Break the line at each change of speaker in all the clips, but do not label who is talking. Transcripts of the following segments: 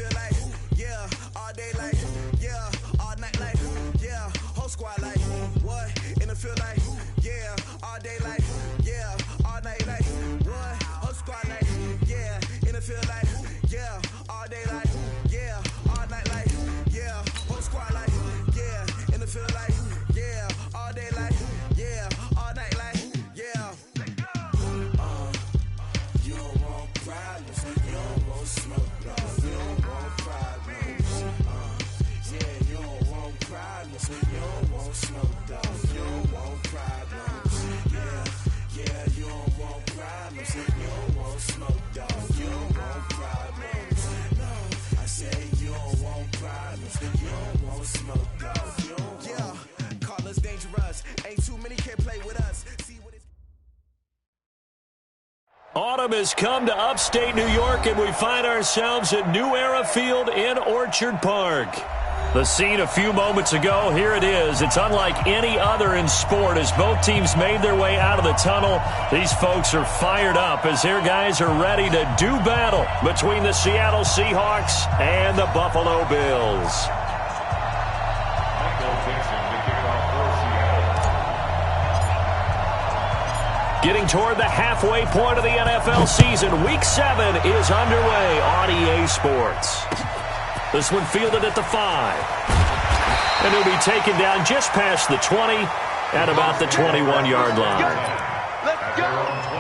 feel like, yeah, all day like, yeah, all night like, yeah, whole squad like, what? And it feel like, yeah, all day like, yeah, all night like, what? Whole squad like, yeah, and it feel like, yeah, all day like, yeah, all night like, yeah, whole squad like, yeah, and it feel like, yeah, all day like, yeah, all night like, yeah. You don't want problems, you don't want smoke, no, you don't want problems. Yeah, you don't want problems, you don't want smoke, dog, you don't want problems. Yeah, you don't want problems, you don't want smoke, dog, you don't want problems. No, I say you don't want problems, you don't want smoke, dog, you don't want. Yeah, call us dangerous, ain't too many can play with us.
Autumn has come to upstate New York, and we find ourselves at New Era Field in Orchard Park. The scene a few moments ago, here it is. It's unlike any other in sport as both teams made their way out of the tunnel. These folks are fired up as their guys are ready to do battle between the Seattle Seahawks and the Buffalo Bills. Getting toward the halfway point of the NFL season, Week 7 is underway on EA Sports. This one fielded at the 5. And he'll be taken down just past the 20 at about the 21-yard line.
Let's go!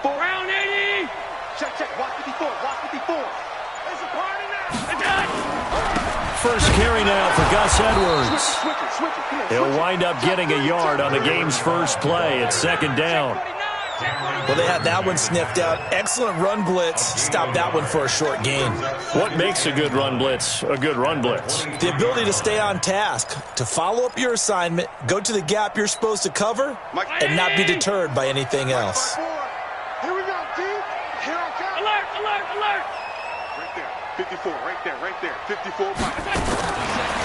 Round 80! Check, watch 54, watch 54. It's a party now! Attack!
First carry now for Gus Edwards. He'll wind up getting a yard on the game's first play. It's second down.
Well, they had that one sniffed out. Excellent run blitz. Stopped that one for a short gain.
What makes a good run blitz a good run blitz?
The ability to stay on task, to follow up your assignment, go to the gap you're supposed to cover, and not be deterred by anything else.
Here we go, team. Here I come. Alert, alert, alert. Right there. 54, right there. 54.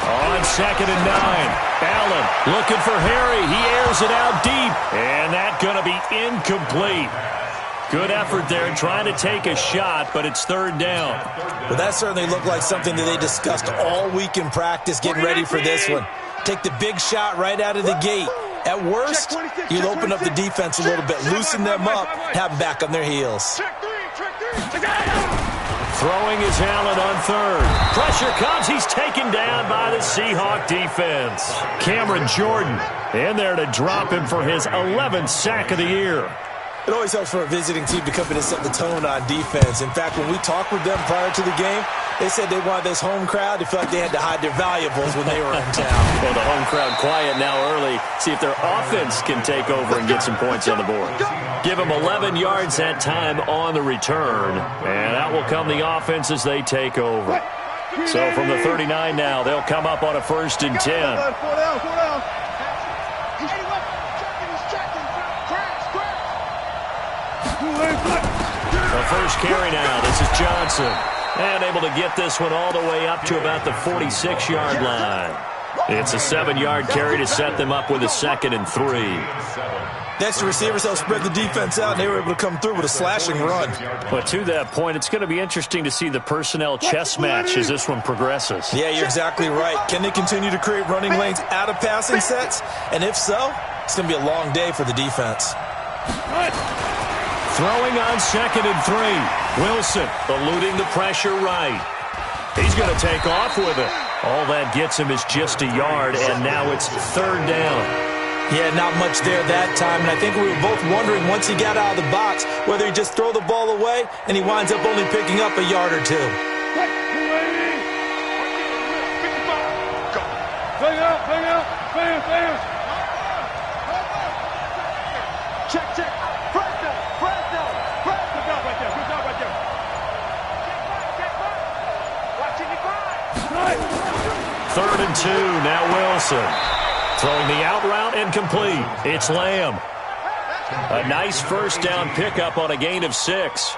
On second and 9. Allen looking for Harry. He airs it out deep. And that's going to be incomplete. Good effort there trying to take a shot, but it's third down.
Well, that certainly looked like something that they discussed all week in practice getting ready for this one. Take the big shot right out of the gate. At worst, you'll open up the defense a little bit, loosen them up, have them back on their heels.
Throwing is Allen on third. Pressure comes. He's taken down by the Seahawk defense. Cameron Jordan in there to drop him for his 11th sack of the year.
It always helps for a visiting team to come in and set the tone on defense. In fact, when we talked with them prior to the game, they said they wanted this home crowd to feel like they had to hide their valuables when they were in town.
Well, the home crowd quiet now early. See if their offense can take over and get some points on the board. Give them 11 yards that time on the return. And out will come the offense as they take over. So from the 39 now, they'll come up on a 1st and 10. The first carry now. This is Johnson. And able to get this one all the way up to about the 46-yard line. It's a 7-yard carry to set them up with a 2nd and 3.
Next, the receivers helped spread the defense out, and they were able to come through with a slashing run.
But to that point, it's going to be interesting to see the personnel chess match as this one progresses.
Yeah, you're exactly right. Can they continue to create running lanes out of passing sets? And if so, it's going to be a long day for the defense.
Throwing on 2nd and 3. Wilson eluding the pressure right. He's going to take off with it. All that gets him is just a yard, and now it's 3rd down.
Yeah, not much there that time, and I think we were both wondering once he got out of the box whether he'd just throw the ball away, and he winds up only picking up a yard or two.
Check. Press down. Good job right there.
3rd and 2. Now Wilson. Throwing the out route and complete. It's Lamb. A nice first down pickup on a gain of 6.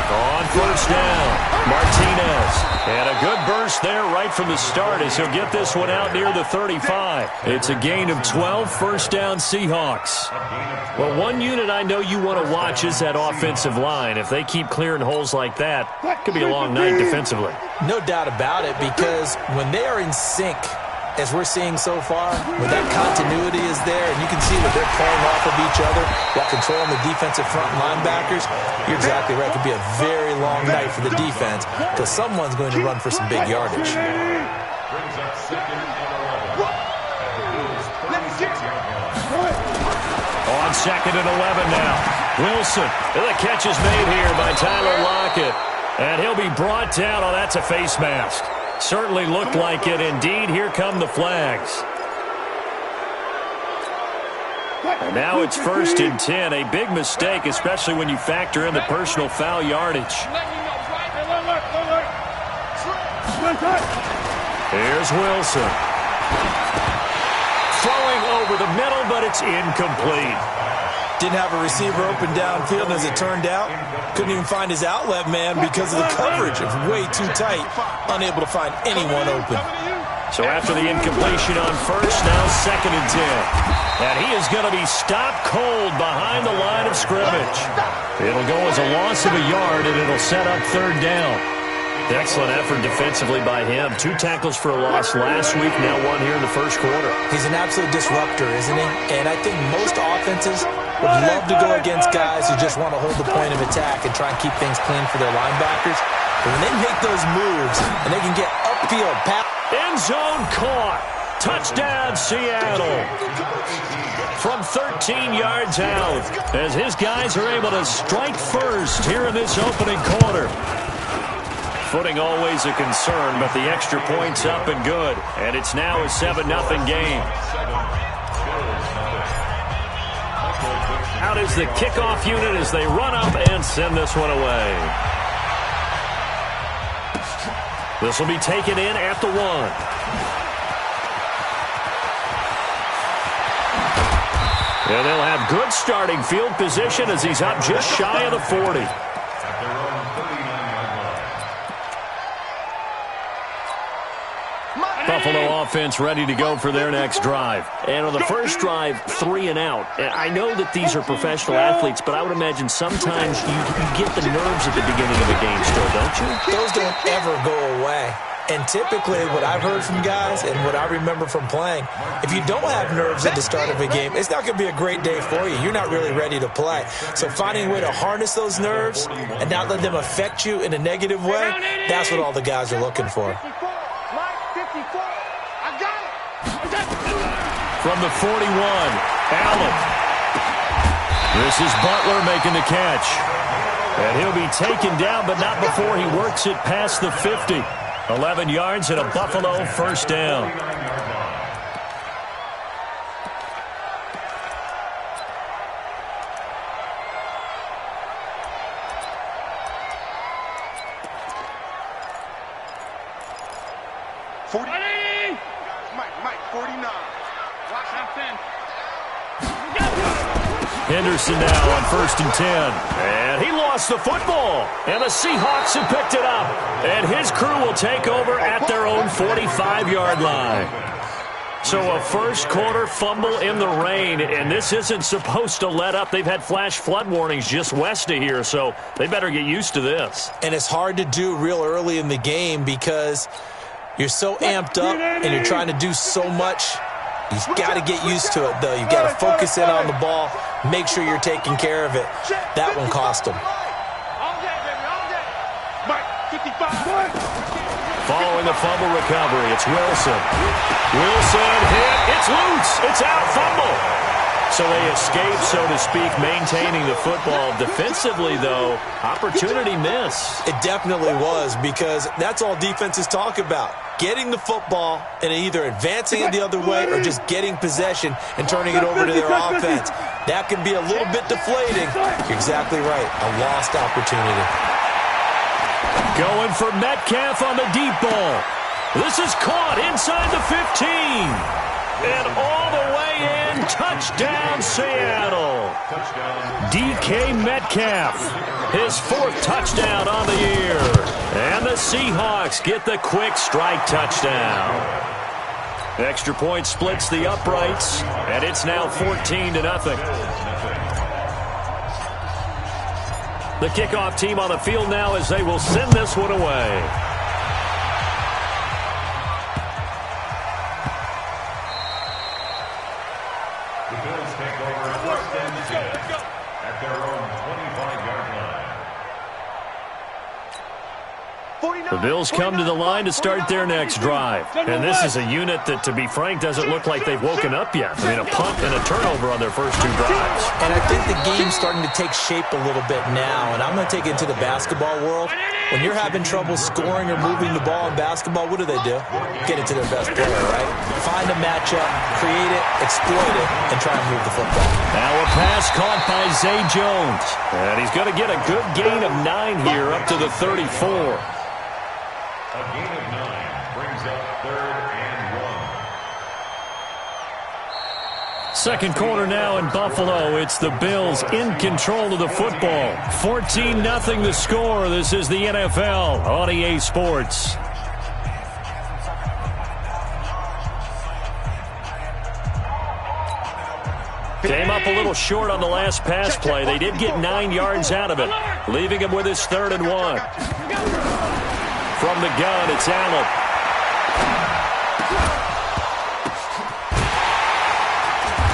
On first down, Martinez. And a good burst there right from the start as he'll get this one out near the 35. It's a gain of 12, first down Seahawks. Well, one unit I know you want to watch is that offensive line. If they keep clearing holes like that, it could be a long night defensively.
No doubt about it, because when they are in sync, as we're seeing so far, when that continuity is there, and you can see that they're playing off of each other while controlling the defensive front linebackers, you're exactly right. It could be a very long night for the defense because someone's going to run for some big yardage.
On 2nd and 11 now. Wilson. And the catch is made here by Tyler Lockett. And he'll be brought down. Oh, that's a face mask. Certainly looked like it. Indeed, here come the flags. And now it's 1st and 10. A big mistake, especially when you factor in the personal foul yardage. Here's Wilson. Throwing over the middle, but it's incomplete.
Didn't have a receiver open downfield, as it turned out. Couldn't even find his outlet man because of the coverage. It was way too tight. Unable to find anyone open.
So after the incompletion on first, now 2nd and 10. And he is going to be stopped cold behind the line of scrimmage. It'll go as a loss of a yard, and it'll set up 3rd down. Excellent effort defensively by him. 2 tackles for a loss last week, now 1 here in the first quarter.
He's an absolute disruptor, isn't he? And I think most offenses would love to go against guys who just want to hold the point of attack and try and keep things clean for their linebackers. But when they make those moves and they can get upfield,
end zone caught. Touchdown, Seattle. From 13 yards out, as his guys are able to strike first here in this opening quarter. Footing always a concern, but the extra point's up and good. And it's now a 7-0 game. Out is the kickoff unit as they run up and send this one away. This will be taken in at the 1. And they'll have good starting field position as he's up just shy of the 40. Buffalo offense ready to go for their next drive. And on the first drive, 3 and out. I know that these are professional athletes, but I would imagine sometimes you get the nerves at the beginning of a game still, don't you?
Those don't ever go away. And typically what I've heard from guys and what I remember from playing, if you don't have nerves at the start of a game, it's not going to be a great day for you. You're not really ready to play. So finding a way to harness those nerves and not let them affect you in a negative way, that's what all the guys are looking for.
From the 41, Allen. This is Butler making the catch. And he'll be taken down, but not before he works it past the 50. 11 yards and a Buffalo first down.
Mike, 49. Watch out, 10.
Henderson now on 1st and 10. And he lost the football. And the Seahawks have picked it up. And his crew will take over at their own 45-yard line. So a first quarter fumble in the rain, and this isn't supposed to let up. They've had flash flood warnings just west of here, so they better get used to this.
And it's hard to do real early in the game because you're so amped up and you're trying to do so much. You've got to get used to it, though. You've got to focus in on the ball, make sure you're taking care of it. That one cost them.
Following the fumble recovery, it's Wilson. Wilson hit. It's loose. It's out. Fumble. So they escape, so to speak, maintaining the football. Defensively, though, opportunity miss.
It definitely was, because that's all defenses talk about. Getting the football and either advancing it the other way or just getting possession and turning it over to their offense. That can be a little bit deflating. You're exactly right. A lost opportunity.
Going for Metcalf on the deep ball. This is caught inside the 15. And all the way in, touchdown Seattle. DK Metcalf, his 4th touchdown on the year. And the Seahawks get the quick strike touchdown. Extra point splits the uprights, and it's now 14-0. The kickoff team on the field now as they will send this one away. The Bills come to the line to start their next drive. And this is a unit that, to be frank, doesn't look like they've woken up yet. I mean, a punt and a turnover on their first 2 drives.
And I think the game's starting to take shape a little bit now. And I'm going to take it to the basketball world. When you're having trouble scoring or moving the ball in basketball, what do? Get it to their best player, right? Find a matchup, create it, exploit it, and try and move the football.
Now a pass caught by Zay Jones. And he's going to get a good gain of 9 here up to the 34.
A gain of 9 brings up 3rd and 1.
Second quarter now in Buffalo. It's the Bills in control of the football. 14-0 the score. This is the NFL on EA Sports. Came up a little short on the last pass play. They did get 9 yards out of it, leaving him with his 3rd and 1. From the gun, it's Allen.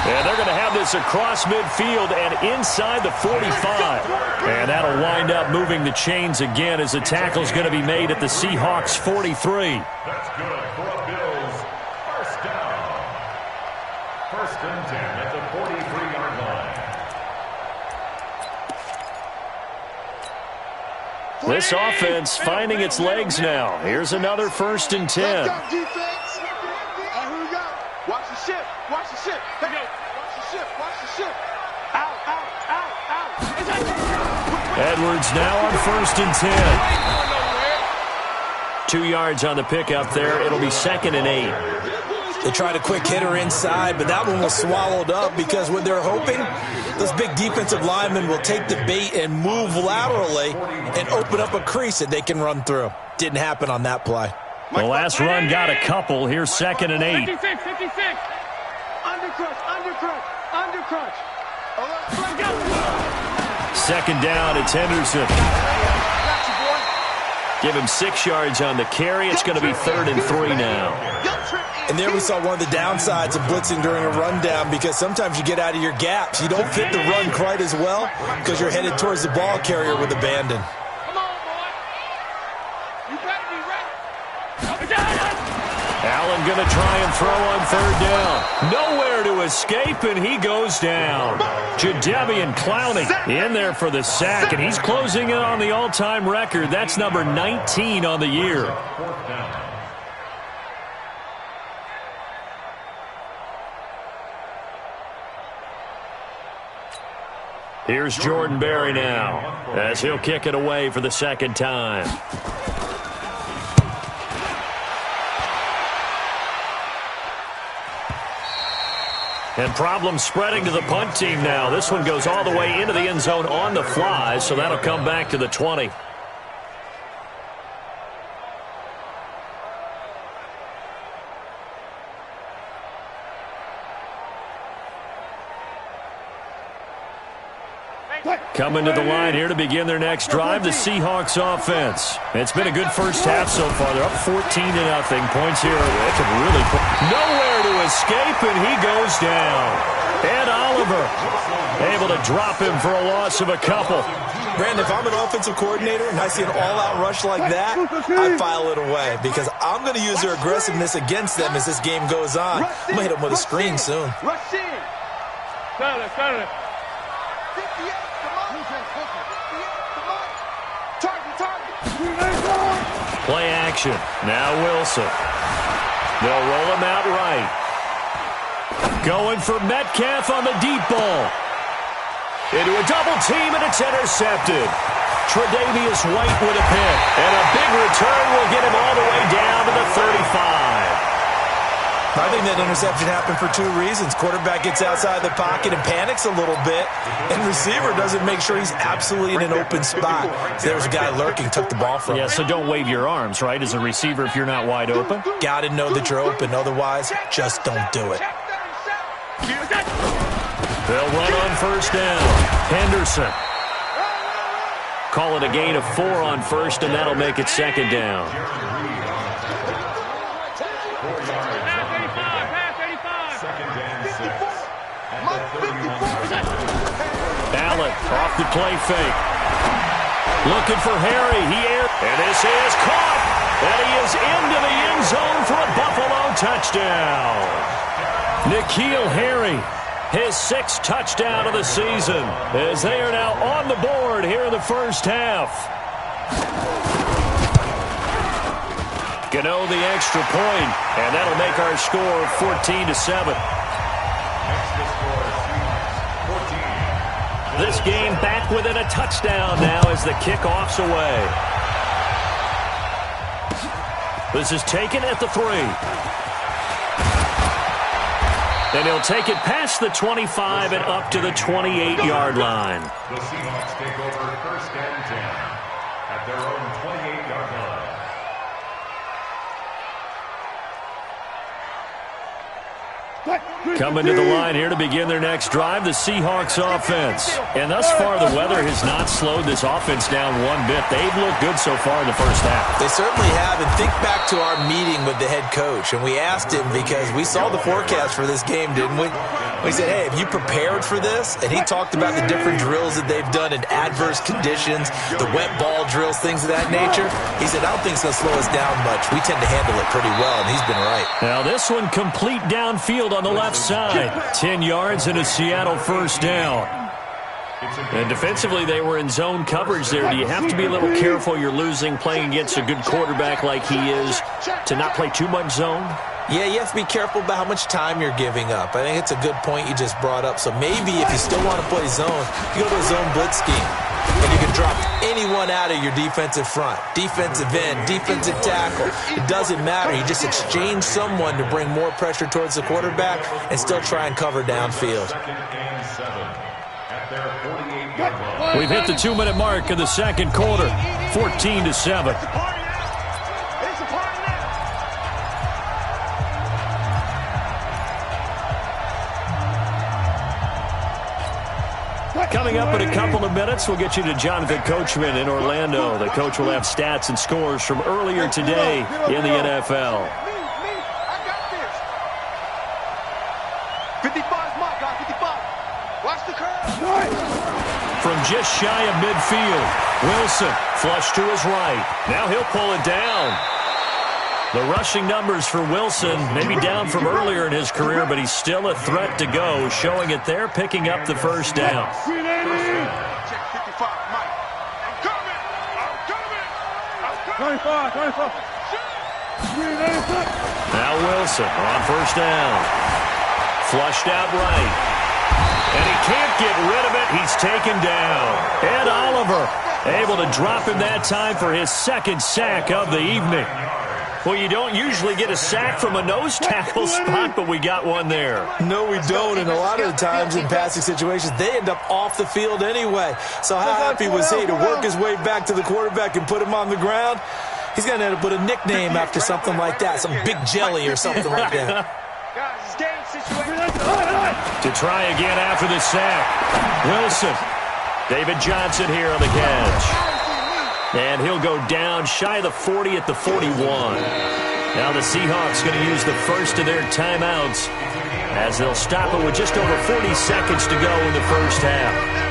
And they're going to have this across midfield and inside the 45. And that'll wind up moving the chains again as the tackle's going to be made at the Seahawks 43.
That's good for a Bills first down. 1st and 10 at the 43-yard line.
This offense finding its legs now. Here's another 1st and 10.
Let's go, defense. Here we go. Watch the ship. Watch the ship. Hey, watch the ship. Watch the ship. Out, out, out, out.
Edwards now on 1st and 10. 2 yards on the pickup there. It'll be 2nd and 8.
They tried a quick hitter inside, but that one was swallowed up because what they're hoping, those big defensive linemen will take the bait and move laterally and open up a crease that they can run through. Didn't happen on that play.
The last run got a couple. Here's 2nd and 8.
56, 56. Undercrunch, undercrunch, undercrunch.
Second down, it's Henderson. Give him 6 yards on the carry. It's going to be 3rd and 3 now.
And there we saw one of the downsides of blitzing during a rundown, because sometimes you get out of your gaps. You don't fit the run quite as well because you're headed towards the ball carrier with abandon.
Come on, boy. You better be ready.
Allen going to try and throw on 3rd down. Nowhere to escape, and he goes down. Jadeveon Clowney in there for the sack, and he's closing in on the all-time record. That's number 19 on the year.
4th down.
Here's Jordan Berry now as he'll kick it away for the 2nd time. And problems spreading to the punt team now. This one goes all the way into the end zone on the fly, so that'll come back to the 20. Coming to the line here to begin their next drive, the Seahawks offense. It's been a good first half so far. They're up 14-0. Points here. It could really put nowhere to escape, and he goes down. Ed Oliver able to drop him for a loss of a couple.
Brandon, if I'm an offensive coordinator and I see an all-out rush like that, I file it away because I'm going to use their aggressiveness against them as this game goes on. I'm going to hit them with a screen soon.
Rush in. 58, come on. 58, come on. Target.
Play action. Now Wilson. They'll roll him out right. Going for Metcalf on the deep ball. Into a double team, and it's intercepted. Tre'Davious White with a pick. And a big return will get him all the way down to the 35.
I think that interception happened for two reasons. Quarterback gets outside the pocket and panics a little bit, and receiver doesn't make sure he's absolutely in an open spot. So there's a guy lurking, took the ball from him.
Yeah, so don't wave your arms, right, as a receiver if you're not wide open?
Got to know that you're open. Otherwise, just don't do it.
They'll run on first down. Henderson. Call it a gain of 4 on first, and that'll make it second down. Allen off the play fake. Looking for Harry. He aired. And this is caught. And he is into the end zone for a Buffalo touchdown. N'Keal Harry, his 6th touchdown of the season, as they are now on the board here in the first half. Gano the extra point, and that'll make our score 14-7. This game back within a touchdown now as the kickoff's away. This is taken at the 3. And he'll take it past the 25 and up to the 28-yard line.
The Seahawks take over first and 10 at their own 28-yard line.
Coming to the line here to begin their next drive, the Seahawks offense. And thus far, the weather has not slowed this offense down one bit. They've looked good so far in the first half.
They certainly have. And think back to our meeting with the head coach. And we asked him because we saw the forecast for this game, didn't we? We said, hey, have you prepared for this? And he talked about the different drills that they've done in adverse conditions, the wet ball drills, things of that nature. He said, I don't think it's going to slow us down much. We tend to handle it pretty well, and he's been right.
Now this one complete downfield on the left side. 10 yards and a Seattle first down. And defensively, they were in zone coverage there. Do you have to be a little careful you're losing playing against a good quarterback like he is to not play too much zone?
Yeah, you have to be careful about how much time you're giving up. I think it's a good point you just brought up. So maybe if you still want to play zone, you go to a zone blitz scheme. And you can drop anyone out of your defensive front. Defensive end, defensive tackle. It doesn't matter. You just exchange someone to bring more pressure towards the quarterback and still try and cover downfield.
We've hit the 2-minute mark in the second quarter. 14-7. Coming up in a couple of minutes, we'll get you to Jonathan Coachman in Orlando. The coach will have stats and scores from earlier today in the NFL.
I got this. 55's my guy, 55. Watch the curve.
From just shy of midfield, Wilson flush to his right. Now he'll pull it down. The rushing numbers for Wilson maybe down from earlier in his career, but he's still a threat to go, showing it there, picking up the first down.
Check 55, Mike. I'm coming. 25.
Now Wilson on first down. Flushed out right. And he can't get rid of it. He's taken down. Ed Oliver able to drop him that time for his 2nd sack of the evening. Well, you don't usually get a sack from a nose tackle spot, but we got one there.
No, we don't, and a lot of the times in passing situations, they end up off the field anyway. So how happy was he to work his way back to the quarterback and put him on the ground? He's going to end up with a nickname after something like that, some Big Jelly or something like that.
To try again after the sack. Wilson. David Johnson here on the catch. And he'll go down shy of the 40 at the 41. Now the Seahawks going to use the first of their timeouts as they'll stop it with just over 40 seconds to go in the first half.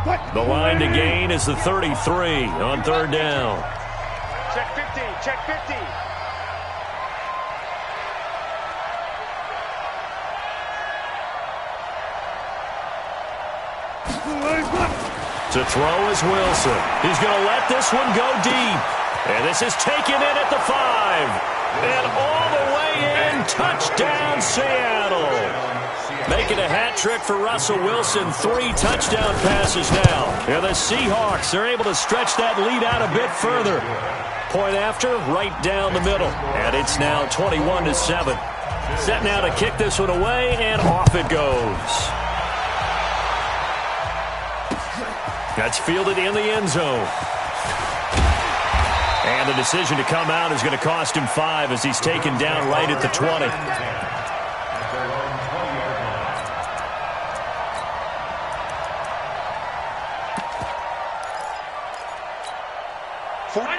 The line to gain is the 33 on third down.
Check 50. Check 50.
To throw is Wilson. He's going to let this one go deep. And this is taken in at the 5. And all the way in. Touchdown, Seattle. Making a hat trick for Russell Wilson. 3 touchdown passes now. And the Seahawks are able to stretch that lead out a bit further. Point after, right down the middle. And it's now 21-7. Set now to kick this one away, and off it goes. That's fielded in the end zone. And the decision to come out is going to cost him 5 as he's taken down right at the 20.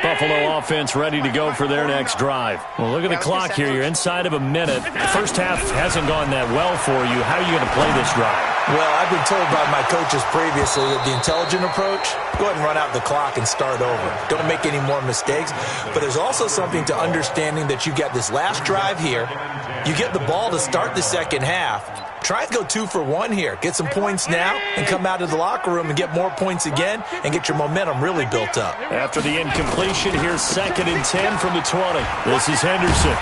Buffalo offense ready to go for their next drive. Well, look at the clock here. You're inside of a minute. The first half hasn't gone that well for you. How are you going to play this drive?
Well, I've been told by my coaches previously that the intelligent approach, go ahead and run out the clock and start over. Don't make any more mistakes. But there's also something to understanding that you get this last drive here. You get the ball to start the second half. Try and go 2 for 1 here. Get some points now and come out of the locker room and get more points again and get your momentum really built up.
After the incompletion, here's 2nd and 10 from the 20. This is Henderson.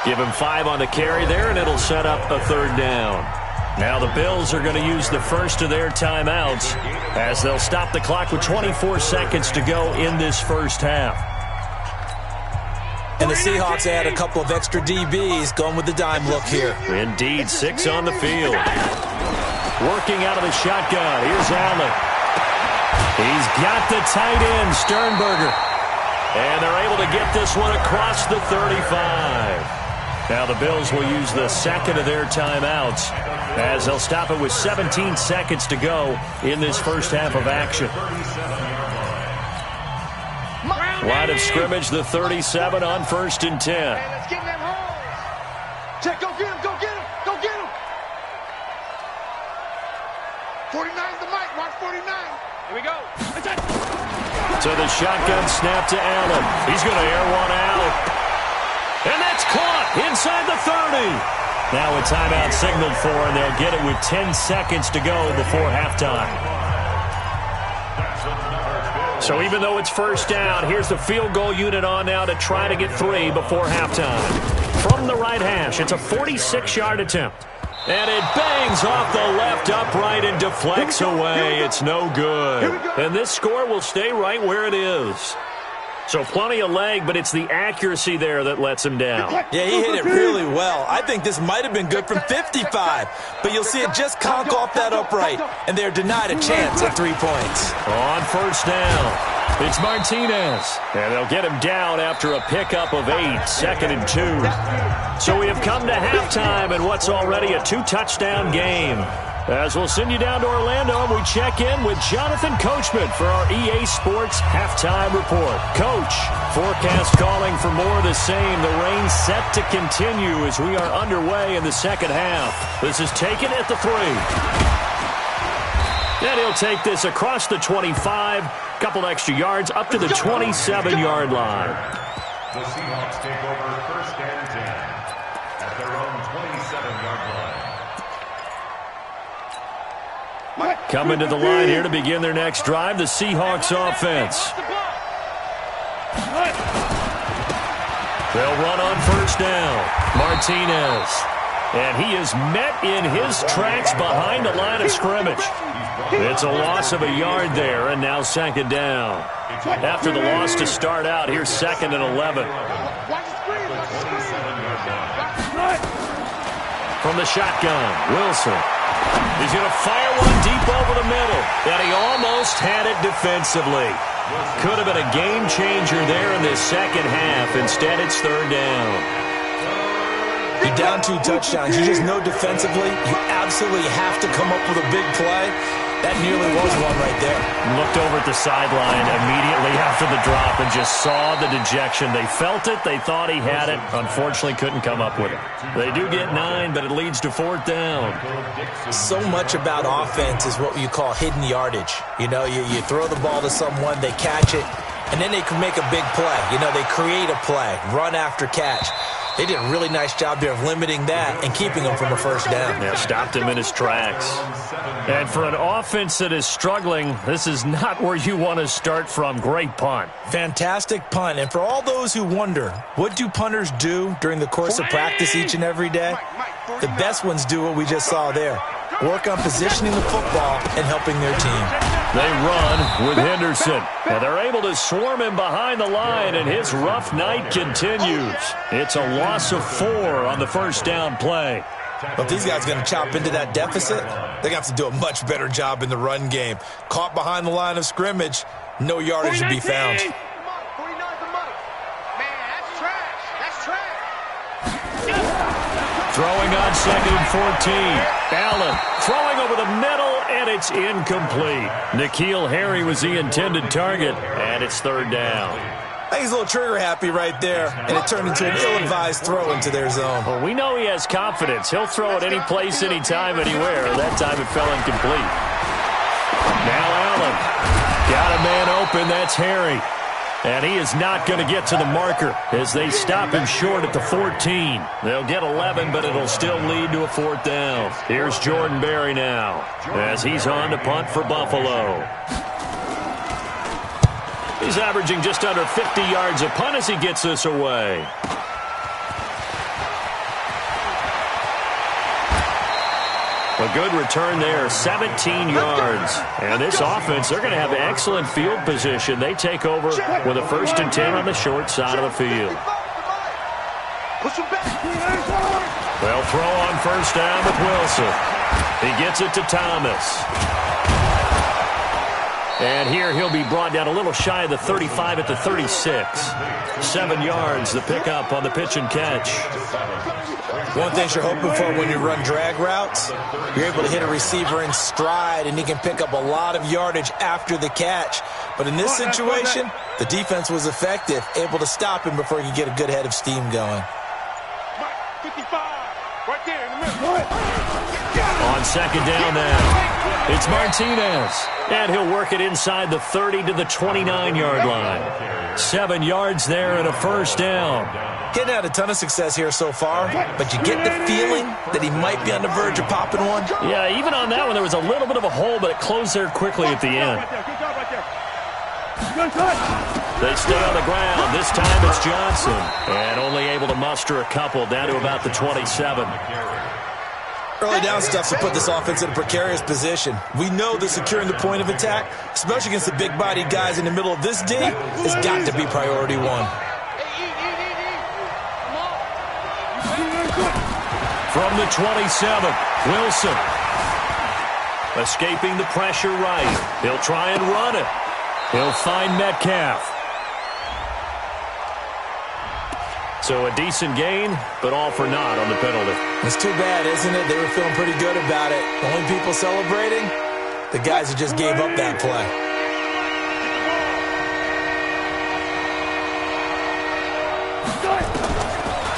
Give him 5 on the carry there, and it'll set up a 3rd down. Now the Bills are going to use the first of their timeouts as they'll stop the clock with 24 seconds to go in this first half.
And the Seahawks add a couple of extra DBs going with the dime look here.
Indeed, 6 on the field. Working out of the shotgun. Here's Allen. He's got the tight end, Sternberger. And they're able to get this one across the 35. Now the Bills will use the second of their timeouts as they'll stop it with 17 seconds to go in this first half of action. Line of scrimmage, the 37 on 1st and 10.
Hey, let's get in them holes. Check, go get him, go get him, go get him. 49's the mic, watch 49. Here we go.
So the shotgun snap to Allen. He's going to air one out. And that's caught inside the 30. Now a timeout signaled for, and they'll get it with 10 seconds to go before halftime. So even though it's first down, here's the field goal unit on now to try to get 3 before halftime. From the right hash, it's a 46-yard attempt. And it bangs off the left upright and deflects away. It's no good. And this score will stay right where it is. So plenty of leg, but it's the accuracy there that lets him down.
Yeah, he hit it really well. I think this might have been good from 55. But you'll see it just conk off that upright. And they're denied a chance at 3 points.
On first down, it's Martinez. And they'll get him down after a pickup of 8, 2nd and 2. So we have come to halftime in what's already a 2-touchdown game. As we'll send you down to Orlando, and we check in with Jonathan Coachman for our EA Sports Halftime Report. Coach, forecast calling for more of the same. The rain set to continue as we are underway in the second half. This is taken at the 3. And he'll take this across the 25, couple extra yards up to the 27-yard line.
The Seahawks take over 1st and 10 at their own 27-yard line.
Coming to the line here to begin their next drive, the Seahawks offense. They'll run on first down. Martinez. And he is met in his tracks behind the line of scrimmage. It's a loss of a yard there, and now 2nd down. After the loss to start out, here's 2nd and 11. From the shotgun, Wilson. He's going to fire one deep over the middle, and he almost had it defensively. Could have been a game changer there in this second half. Instead, it's 3rd down.
You're down 2 touchdowns. You just know defensively you absolutely have to come up with a big play. That nearly was one right there.
Looked over at the sideline immediately after the drop and just saw the dejection. They felt it. They thought he had it. Unfortunately, couldn't come up with it. They do get 9, but it leads to 4th down.
So much about offense is what you call hidden yardage. You know, you throw the ball to someone, they catch it, and then they can make a big play. You know, they create a play, run after catch. They did a really nice job there of limiting that and keeping him from a first down.
Yeah, stopped him in his tracks. And for an offense that is struggling, this is not where you want to start from. Great punt.
Fantastic punt. And for all those who wonder, what do punters do during the course of practice each and every day? The best ones do what we just saw there. Work on positioning the football and helping their team.
They run with Henderson, and they're able to swarm him behind the line, and his rough night continues. It's a loss of 4 on the first down play.
Well, if these guys are going to chop into that deficit, they're going to have to do a much better job in the run game. Caught behind the line of scrimmage, no yardage to be found.
Throwing on 2nd and 14. Allen throwing over the middle, and it's incomplete. N'Keal Harry was the intended target, and it's 3rd down.
I think he's a little trigger happy right there, and it turned into an ill-advised throw into their zone.
Well, we know he has confidence. He'll throw it any place, anytime, anywhere. That time it fell incomplete. Now Allen got a man open. That's Harry. And he is not going to get to the marker as they stop him short at the 14. They'll get 11, but it'll still lead to a 4th down. Here's Jordan Berry now as he's on to punt for Buffalo. He's averaging just under 50 yards a punt as he gets this away. A good return there, 17 yards. And this offense, they're going to have excellent field position. They take over with a 1st and 10 on the short side of the field. They'll throw on 1st down with Wilson. He gets it to Thomas. And here he'll be brought down a little shy of the 35 at the 36. 7 yards, the pickup on the pitch and catch.
One thing you're hoping for when you run drag routes, you're able to hit a receiver in stride, and he can pick up a lot of yardage after the catch. But in this situation, the defense was effective, able to stop him before he could get a good head of steam going.
55, right there in the middle.
On 2nd down now, it's Martinez. And he'll work it inside the 30 to the 29-yard line. 7 yards there and a 1st down.
Getting had a ton of success here so far, but you get the feeling that he might be on the verge of popping one.
Yeah, even on that one, there was a little bit of a hole, but it closed there quickly at the end. They stay on the ground. This time it's Johnson. And only able to muster a couple down to about the 27.
Early down stuff to put this offense in a precarious position. We know that securing the point of attack, especially against the big-bodied guys in the middle of this D, has got to be priority 1.
From the 27, Wilson. Escaping the pressure right. He'll try and run it. He'll find Metcalf. So a decent gain, but all for naught on the penalty.
It's too bad, isn't it? They were feeling pretty good about it. The only people celebrating, the guys who just gave up that play.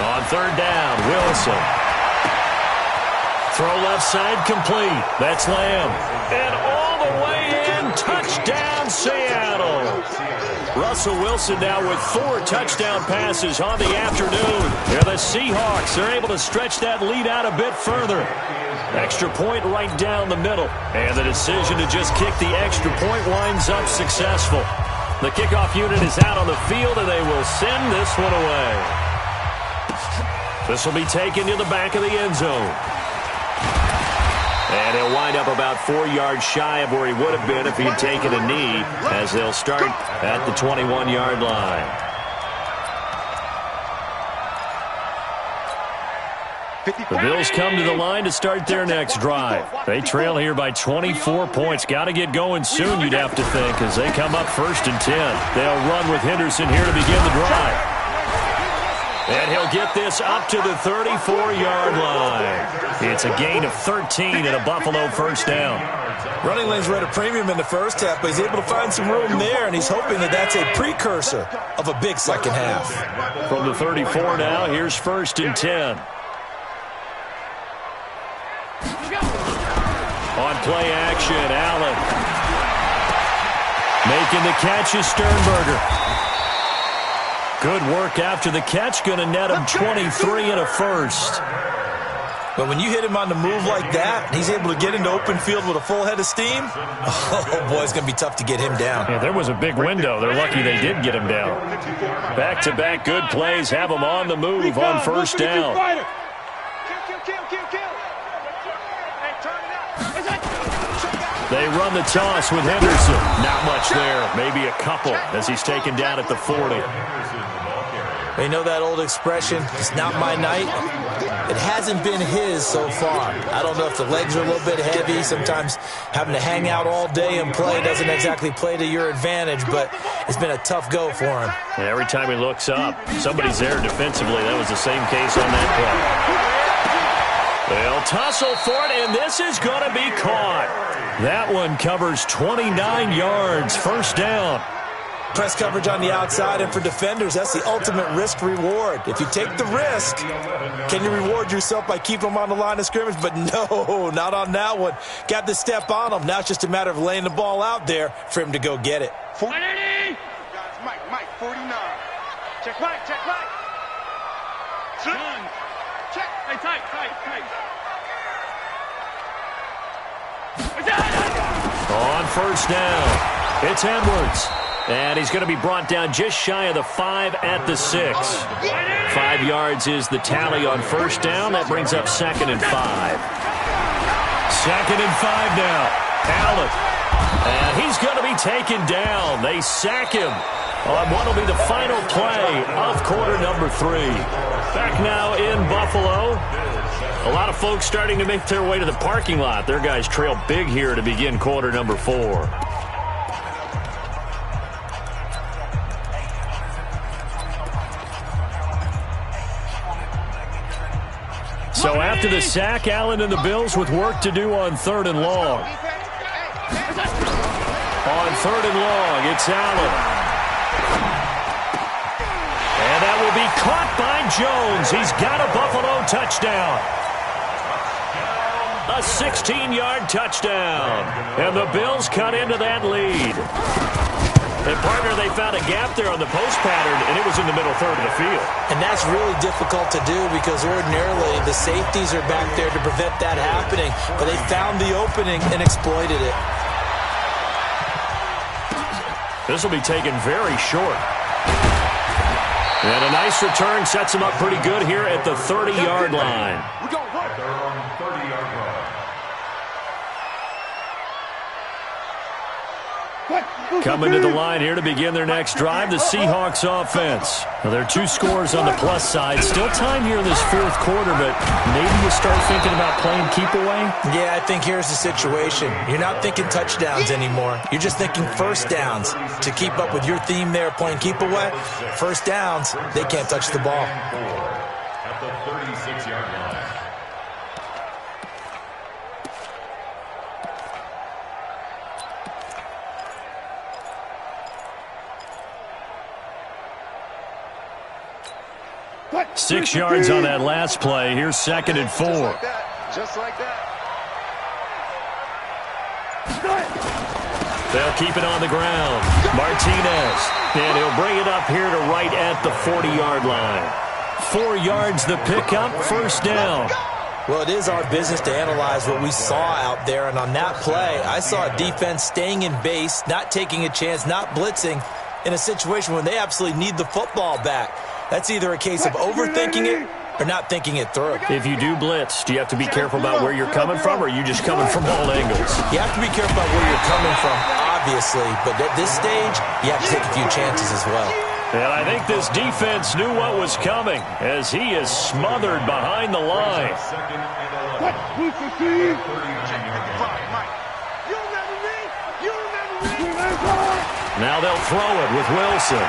On 3rd down, Wilson. Throw left side complete. That's Lamb. And all the way in, touchdown Seattle. Russell Wilson now with 4 touchdown passes on the afternoon. Yeah, the Seahawks, they're able to stretch that lead out a bit further. Extra point right down the middle. And the decision to just kick the extra point winds up successful. The kickoff unit is out on the field, and they will send this one away. This will be taken to the back of the end zone. And he'll wind up about 4 yards shy of where he would have been if he had taken a knee, as they'll start at the 21-yard line. The Bills come to the line to start their next drive. They trail here by 24 points. Got to get going soon, you'd have to think, as they come up 1st and 10. They'll run with Henderson here to begin the drive. And he'll get this up to the 34-yard line. It's a gain of 13 and a Buffalo first down.
Running lanes were at a premium in the first half, but he's able to find some room there, and he's hoping that that's a precursor of a big second half.
From the 34 now, here's 1st and 10. On play action, Allen. Making the catch is Sternberger. Good work after the catch, going to net him 23 and a first.
But when you hit him on the move like that, he's able to get into open field with a full head of steam, oh boy, it's going to be tough to get him down.
Yeah, there was a big window. They're lucky they did get him down. Back-to-back good plays have him on the move on first down. They run the toss with Henderson. Not much there. Maybe a couple as he's taken down at the 40.
You know that old expression, it's not my night? It hasn't been his so far. I don't know if the legs are a little bit heavy. Sometimes having to hang out all day and play doesn't exactly play to your advantage, but it's been a tough go for him.
And every time he looks up, somebody's there defensively. That was the same case on that play. They'll tussle for it, and this is going to be caught. That one covers 29 yards, first down.
Press coverage on the outside, and for defenders, that's the ultimate risk-reward. If you take the risk, can you reward yourself by keeping them on the line of scrimmage? But no, not on that one. Got the step on him. Now it's just a matter of laying the ball out there for him to go get it.
40. Mike, 49. Check Mike. Check. Hey, tight.
On first down, it's Edwards. And he's going to be brought down just shy of the 5 at the 6. 5 yards is the tally on first down. That brings up 2nd and 5. 2nd and 5 now. Allen. And he's going to be taken down. They sack him on what will be the final play of quarter number 3. Back now in Buffalo. A lot of folks starting to make their way to the parking lot. Their guys trail big here to begin quarter number 4. So after the sack, Allen and the Bills with work to do on 3rd and long. On 3rd and long, it's Allen. And that will be caught by Jones. He's got a Buffalo touchdown. A 16-yard touchdown. And the Bills cut into that lead. And, partner, they found a gap there on the post pattern, and it was in the middle third of the field.
And that's really difficult to do because ordinarily the safeties are back there to prevent that happening. But they found the opening and exploited it.
This will be taken very short. And a nice return sets them up pretty good here at the 30-yard line.
They're on 30-yard line.
Coming to the line here to begin their next drive, the Seahawks offense. Now, there are 2 scores on the plus side. Still time here in this 4th quarter, but maybe you start thinking about playing keep away?
Yeah, I think here's the situation. You're not thinking touchdowns anymore. You're just thinking first downs. To keep up with your theme there, playing keep away, first downs, they can't touch the ball.
At the 36-yard line.
What? 6 yards on that last play. Here's 2nd and 4.
Just like that.
They'll keep it on the ground. Martinez. And he'll bring it up here to right at the 40-yard line. 4 yards the pickup, first down.
Well, it is our business to analyze what we saw out there. And on that play, I saw a defense staying in base, not taking a chance, not blitzing in a situation when they absolutely need the football back. That's either a case of overthinking it or not thinking it through.
If you do blitz, do you have to be careful about where you're coming from, or are you just coming from all angles?
You have to be careful about where you're coming from, obviously. But at this stage, you have to take a few chances as well.
And I think this defense knew what was coming as he is smothered behind the line. Now they'll throw it with Wilson.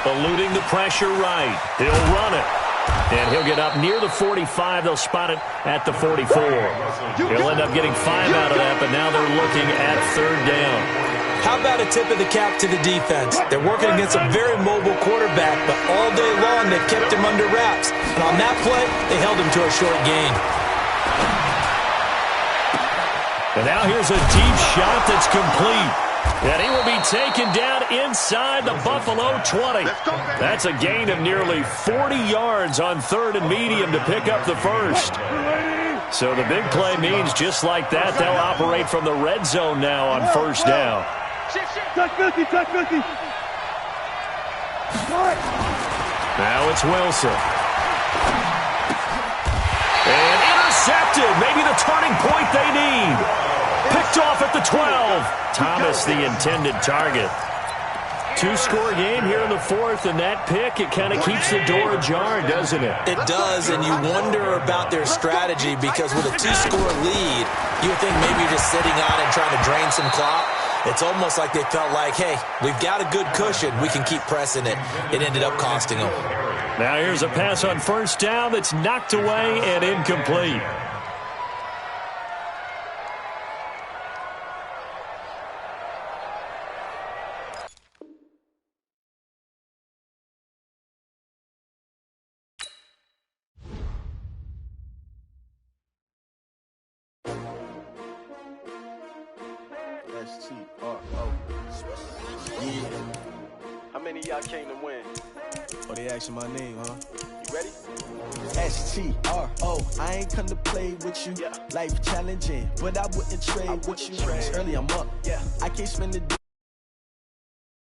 eluding the pressure right. He'll run it. And he'll get up near the 45. They'll spot it at the 44. He'll end up getting 5 out of that, but now they're looking at 3rd down.
How about a tip of the cap to the defense? They're working against a very mobile quarterback, but all day long they've kept him under wraps. And on that play, they held him to a short gain.
And now here's a deep shot that's complete. And he will be taken down inside the Buffalo 20. That's a gain of nearly 40 yards on 3rd and medium to pick up the first. So the big play means just like that, they'll operate from the red zone now on 1st down.
Touch 50, touch 50.
Now it's Wilson. And intercepted. Maybe the turning point they need. Picked off at the 12. Thomas, the intended target. 2-score game here in the 4th, and that pick, it kind of keeps the door ajar, doesn't it?
It does, and you wonder about their strategy because with a 2-score lead, you would think maybe you're just sitting on it and trying to drain some clock. It's almost like they felt like, hey, we've got a good cushion. We can keep pressing it. It ended up costing them.
Now here's a pass on 1st down that's knocked away and incomplete.
S-T-R-O. Yeah. How many of y'all came to win?
Oh, they asking my name, huh?
You ready?
S-T-R-O. I ain't come to play with you.
Yeah.
Life challenging, but I wouldn't trade with you. It's early, I'm up.
Yeah.
I can't spend the day.